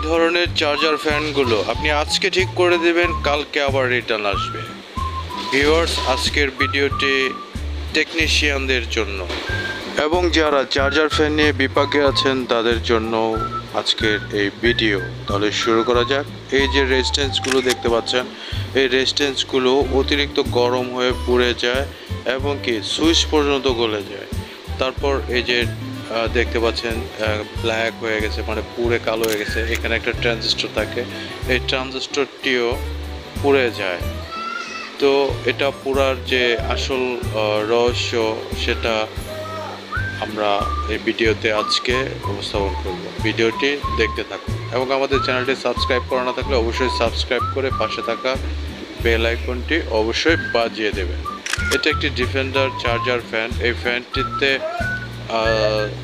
ধরনের চার্জার ফ্যানগুলো আপনি আজকে ঠিক করে দেবেন, কালকে আবার রিটার্ন আসবে। ভিউয়ার্স, আজকের ভিডিওটি টেকনিশিয়ানদের জন্য এবং যারা চার্জার ফ্যান নিয়ে বিপাকে আছেন তাদের জন্য আজকের এই ভিডিও। তাহলে শুরু করা যাক। এই যে রেজিস্ট্যান্সগুলো দেখতে পাচ্ছেন, এই রেজিস্ট্যান্সগুলো অতিরিক্ত গরম হয়ে পুড়ে যায় এবং কি সুইচ পর্যন্ত গলে যায়। তারপর এই যে দেখতে পাচ্ছেন ব্ল্যাক হয়ে গেছে, মানে পুড়ে কালো হয়ে গেছে। এখানে একটা ট্রানজিস্টর থাকে, এই ট্রানজিস্টরটিও পুড়ে যায়। তো এটা পুরার যে আসল রহস্য সেটা আমরা এই ভিডিওতে আজকে উপস্থাপন করব। ভিডিওটি দেখতে থাকুন এবং আমাদের চ্যানেলটি সাবস্ক্রাইব করা না থাকলে অবশ্যই সাবস্ক্রাইব করে পাশে থাকা বেল আইকনটি অবশ্যই বাজিয়ে দেবেন। এটা একটি ডিফেন্ডার চার্জার ফ্যান। এই ফ্যানটিতে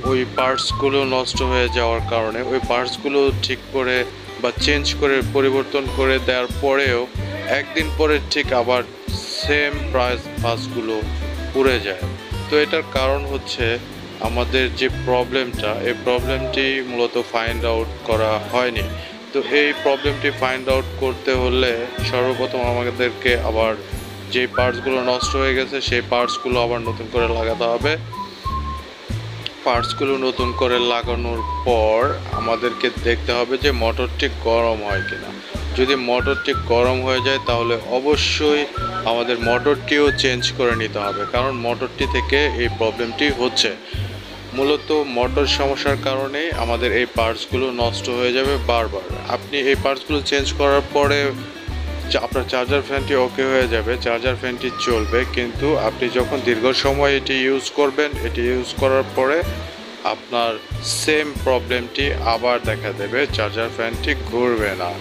ওই পার্টসগুলো নষ্ট হয়ে যাওয়ার কারণে ওই পার্টসগুলো ঠিক করে বা চেঞ্জ করে পরিবর্তন করে দেওয়ার পরেও একদিন পরে ঠিক আবার সেম পার্টসগুলো পুড়ে যায়। তো এটার কারণ হচ্ছে আমাদের যে প্রবলেমটা, এই প্রবলেমটি মূলত ফাইন্ড আউট করা হয়নি। তো এই প্রবলেমটি ফাইন্ড আউট করতে হলে সর্বপ্রথম আমাদেরকে আবার যে পার্টসগুলো নষ্ট হয়ে গেছে সেই পার্টসগুলো আবার নতুন করে লাগাতে হবে। পার্টসগুলো নতুন করে লাগানোর পর আমাদেরকে দেখতে হবে যে মোটরটি গরম হয় কিনা। যদি মোটরটি গরম হয়ে যায় তাহলে অবশ্যই আমাদের মোটরটিও চেঞ্জ করে নিতে হবে, কারণ মোটরটি থেকে এই প্রবলেমটি হচ্ছে। মূলত মোটর সমস্যার কারণে আমাদের এই পার্টসগুলো নষ্ট হয়ে যাবে বারবার। আপনি এই পার্টসগুলো চেঞ্জ করার পরে আপনার চার্জার ফ্যানটি ওকে হয়ে যাবে, চার্জার ফ্যানটি চলবে, কিন্তু আপনি যখন দীর্ঘ সময় এটি ইউজ করবেন, এটি ইউজ করার পরে আপনার সেম প্রবলেমটি আবার দেখা দেবে, চার্জার ফ্যানটি ঘুরবে না।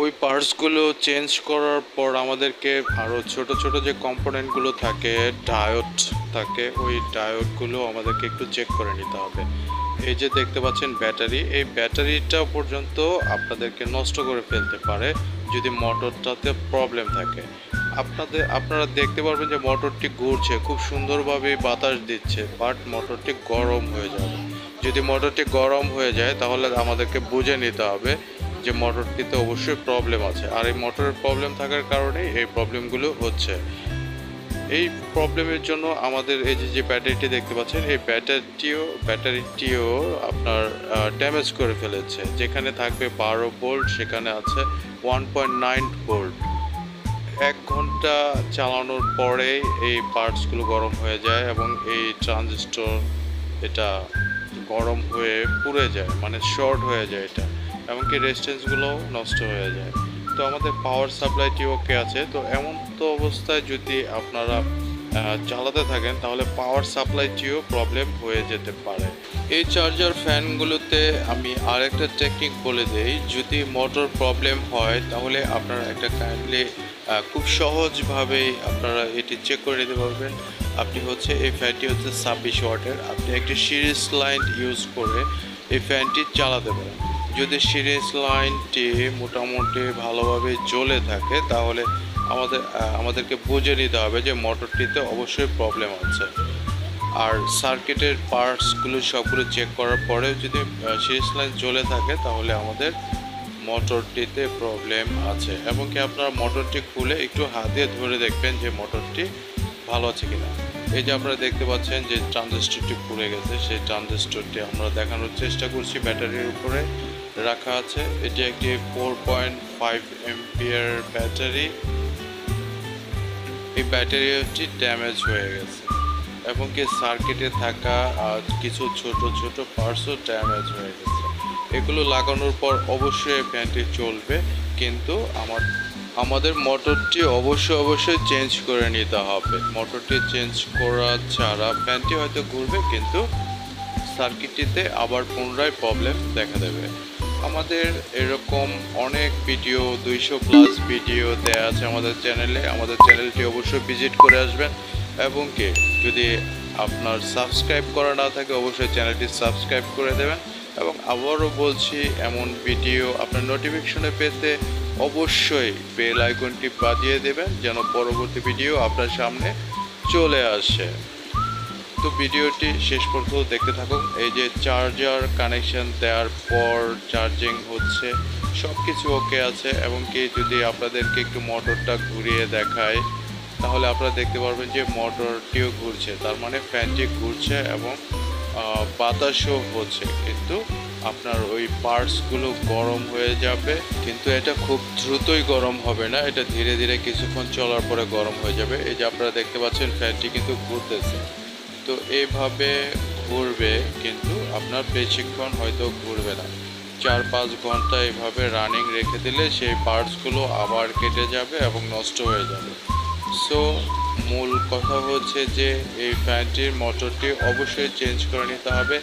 ওই পার্টসগুলো চেঞ্জ করার পর আমাদেরকে আরও ছোট ছোট যে কম্পোনেন্টগুলো থাকে, ডায়োড থাকে, ওই ডায়োডগুলো আমাদেরকে একটু চেক করে নিতে হবে। এই যে দেখতে পাচ্ছেন ব্যাটারি, এই ব্যাটারিটা পর্যন্ত আপনাদেরকে নষ্ট করে ফেলতে পারে যদি মোটরটাতে প্রবলেম থাকে। আপনারা দেখতে পারবেন যে মোটরটি ঘুরছে, খুব সুন্দরভাবে বাতাস দিচ্ছে, বাট মোটরটি গরম হয়ে যাবে। যদি মোটরটি গরম হয়ে যায় তাহলে আমাদেরকে বুঝে নিতে হবে যে মোটরটিতে অবশ্যই প্রবলেম আছে, আর এই মোটরের প্রবলেম থাকার কারণেই এই প্রবলেমগুলো হচ্ছে। এই প্রবলেমের জন্য আমাদের এই যে ব্যাটারিটি দেখতে পাচ্ছেন, এই ব্যাটারিটিও আপনার ড্যামেজ করে ফেলেছে। যেখানে থাকবে 12 ভোল্ট সেখানে আছে 1.9 ভোল্ট। 1 ঘন্টা চালানোর পরে এই পার্টসগুলো গরম হয়ে যায় এবং এই ট্রানজিস্টর এটা গরম হয়ে পুড়ে যায়, মানে শর্ট হয়ে যায় এটা, এমনকি রেজিস্ট্যান্সগুলোও নষ্ট হয়ে যায়। তো আমাদের পাওয়ার সাপ্লাইটি ওকে আছে। তো এমন তো অবস্থায় যদি আপনারা চালাতে থাকেন তাহলে পাওয়ার সাপ্লাইটিও প্রবলেম হয়ে যেতে পারে। এই চার্জার ফ্যানগুলোতে আমি আরেকটা টেকনিক বলে দেই। যদি মোটর প্রবলেম হয় তাহলে আপনারা একটা কাইন্ডলি খুব সহজভাবেই আপনারা এটি চেক করে নিতে পারবেন। আপনি হচ্ছে এই ফ্যানটি হচ্ছে 26 ওয়াটের, আপনি একটি সিরিজ লাইন ইউজ করে এই ফ্যানটি চালাতে পারেন। যদি সিরিজ লাইনটি মোটামুটি ভালোভাবে জ্বলে থাকে তাহলে আমাদেরকে বুঝে নিতে হবে যে মোটরটিতে অবশ্যই প্রবলেম আছে। আর সার্কিটের পার্টসগুলো সবগুলো চেক করার পরেও যদি সিরিজ লাইন জ্বলে থাকে তাহলে আমাদের মোটরটিতে প্রবলেম আছে। এবং কি আপনারা মোটরটি খুলে একটু হাত দিয়ে ধরে দেখবেন যে মোটরটি ভালো আছে কিনা। এই যে আপনারা দেখতে পাচ্ছেন যে ট্রানজিস্টরটি পুড়ে গেছে, সেই ট্রানজিস্টরটি আমরা দেখানোর চেষ্টা করছি। ব্যাটারির উপরে রাখা আছে, এটি একটি 4.5 এম্পিয়ার ব্যাটারি। এই ব্যাটারিটি ড্যামেজ হয়ে গেছে এবং কি সার্কিটে থাকা কিছু ছোট ছোট পার্টসও ড্যামেজ হয়ে গেছে। এগুলো লাগানোর পর অবশ্যই ফ্যানটি চলবে, কিন্তু আমাদের মোটরটি অবশ্যই চেঞ্জ করে নিতে হবে। মোটরটি চেঞ্জ করা ছাড়া ফ্যানটি হয়তো ঘুরবে কিন্তু সার্কিটটিতে আবার পুনরায় প্রবলেম দেখা দেবে। আমাদের এরকম অনেক ভিডিও, 200+ ভিডিও দেয়া আছে আমাদের চ্যানেলে। আমাদের চ্যানেলটি অবশ্যই ভিজিট করে আসবেন এবং কি যদি আপনার সাবস্ক্রাইব করা না থাকে অবশ্যই চ্যানেলটি সাবস্ক্রাইব করে দেবেন। এবং আবারও বলছি, এমন ভিডিও আপনার নোটিফিকেশনে পেতে অবশ্যই বেল আইকনটি বাজিয়ে দেবেন যেন পরবর্তী ভিডিও আপনার সামনে চলে আসে। তো ভিডিওটি শেষ পর্যন্ত দেখতে থাকুন। এই যে চার্জার কানেকশন দেওয়ার পর চার্জিং হচ্ছে, সব কিছু ওকে আছে। এবং কি যদি আপনাদেরকে একটু মোটরটা ঘুরিয়ে দেখায় তাহলে আপনারা দেখতে পারবেন যে মোটরটিও ঘুরছে, তার মানে ফ্যানটি ঘুরছে এবং বাতাসও হচ্ছে। কিন্তু আপনার ওই পার্টসগুলো গরম হয়ে যাবে, কিন্তু এটা খুব দ্রুতই গরম হবে না, এটা ধীরে ধীরে কিছুক্ষণ চলার পরে গরম হয়ে যাবে। এই যে আপনারা দেখতে পাচ্ছেন ফ্যানটি কিন্তু ঘুরতেছে। তো এইভাবে ঘুরবে, কিন্তু আপনার বেশিক্ষণ হয়তো ঘুরবে না। 4-5 ঘন্টা এইভাবে রানিং রেখে দিলে সেই পার্টসগুলো আবার কেটে যাবে এবং নষ্ট হয়ে যাবে। সো মূল কথা হচ্ছে যে এই ফ্যানটির মোটরটি অবশ্যই চেঞ্জ করে নিতে হবে।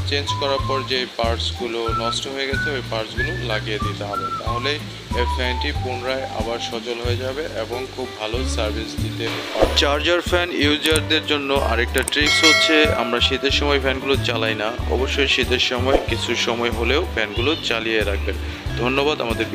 চেঞ্জ করার পর যে পার্টসগুলো নষ্ট হয়ে গেছে ওই পার্টসগুলো লাগিয়ে দিতে হবে, তাহলে এই ফ্যানটি পুনরায় আবার সচল হয়ে যাবে এবং খুব ভালো সার্ভিস দিতে পারবে। চার্জার ফ্যান ইউজারদের জন্য আরেকটা ট্রিক্স হচ্ছে, আমরা শীতের সময় ফ্যানগুলো চালাই না, অবশ্যই শীতের সময় কিছু সময় হলেও ফ্যানগুলো চালিয়ে রাখবেন। ধন্যবাদ আমাদের